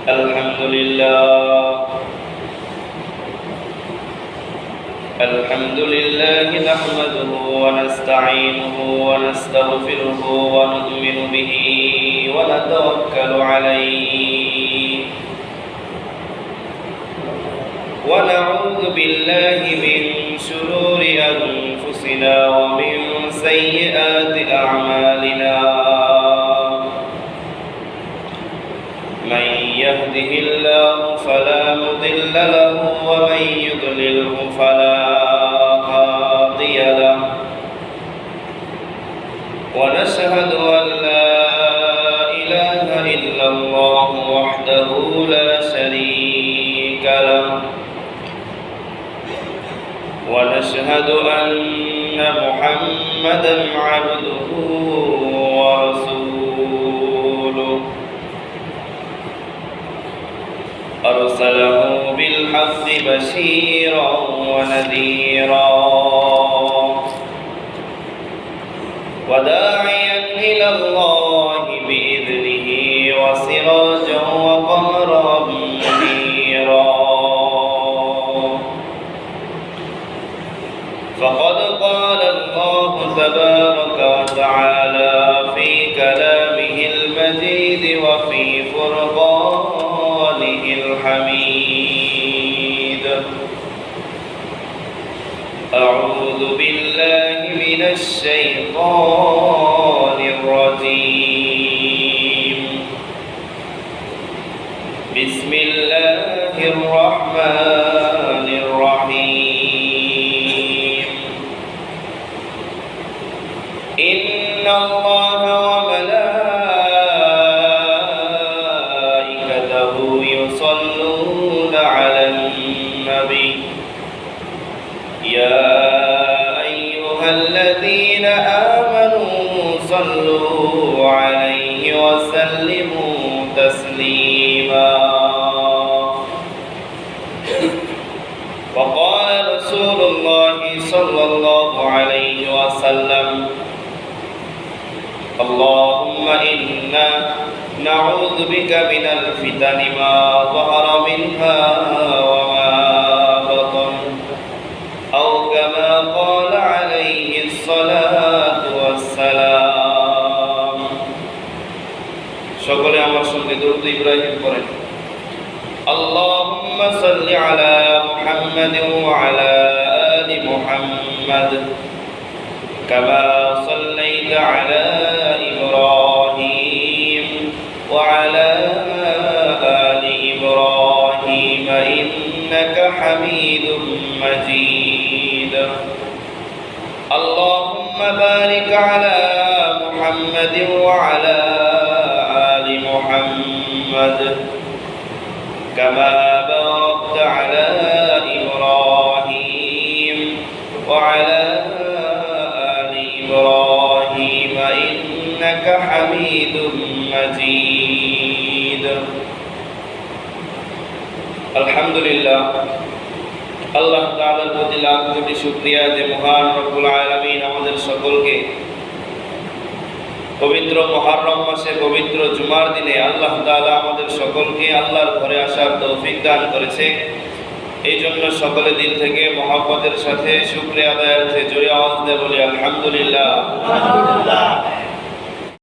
الحمد لله نحمده ونستعينه ونستغفره ونؤمن به ونتوكل عليه ونعوذ بالله من شرور أنفسنا ومن سيئات أعمالنا من يهده الله فلا مضل له ومن يضلله فلا هادي له ونشهد أن لا إله إلا الله وحده لا شريك له ونشهد أن محمدا عبده ورسوله أرسله بالحق بشيرا ونذيرا وداعيا إلى الله بإذنه وسراجا وقمرا منيرا فقد قال الله تبارك وتعالى في كلامه المجيد وفي فرقانه الحميد أعوذ بالله من الشيطان الرجيم بسم الله الرحمن الرحيم إن الله وملائكته يصلون على النبي يا أيها الذين آمنوا صلوا عليه وسلموا تسليما وقال رسول الله صلى الله عليه وسلم اللهم إنا نعوذ بك من الفتن ما ظهر منها وما بطن أو كما قال عليه الصلاة والسلام সকলে আমার সঙ্গে দরুদ ইব্রাহিম পড়েন اللهم صل على محمد وعلى آل محمد كما صليت على إبراهيم وعلى آل إبراهيم إنك حميد مجيد اللهم بارك على محمد وعلى آل محمد كما باركت على إبراهيم وعلى آل إبراهيم إنك حميد مجيد الحمد لله আল্লাহ তাআলার প্রতি লাখ কোটি শুকরিয়া যে মহান রব্বুল আলামিন আমাদের সকলকে পবিত্র মুহররম মাসে পবিত্র জুমার দিনে আল্লাহ তাআলা আমাদের সকলকে আল্লাহর ঘরে আসার তৌফিক দান করেছে। এই জন্য সকলে দিল থেকে মহব্বতের সাথে শুকরিয়া আদায়ার্থে জোরে আওয়াজ দিয়ে বলি আলহামদুলিল্লাহ।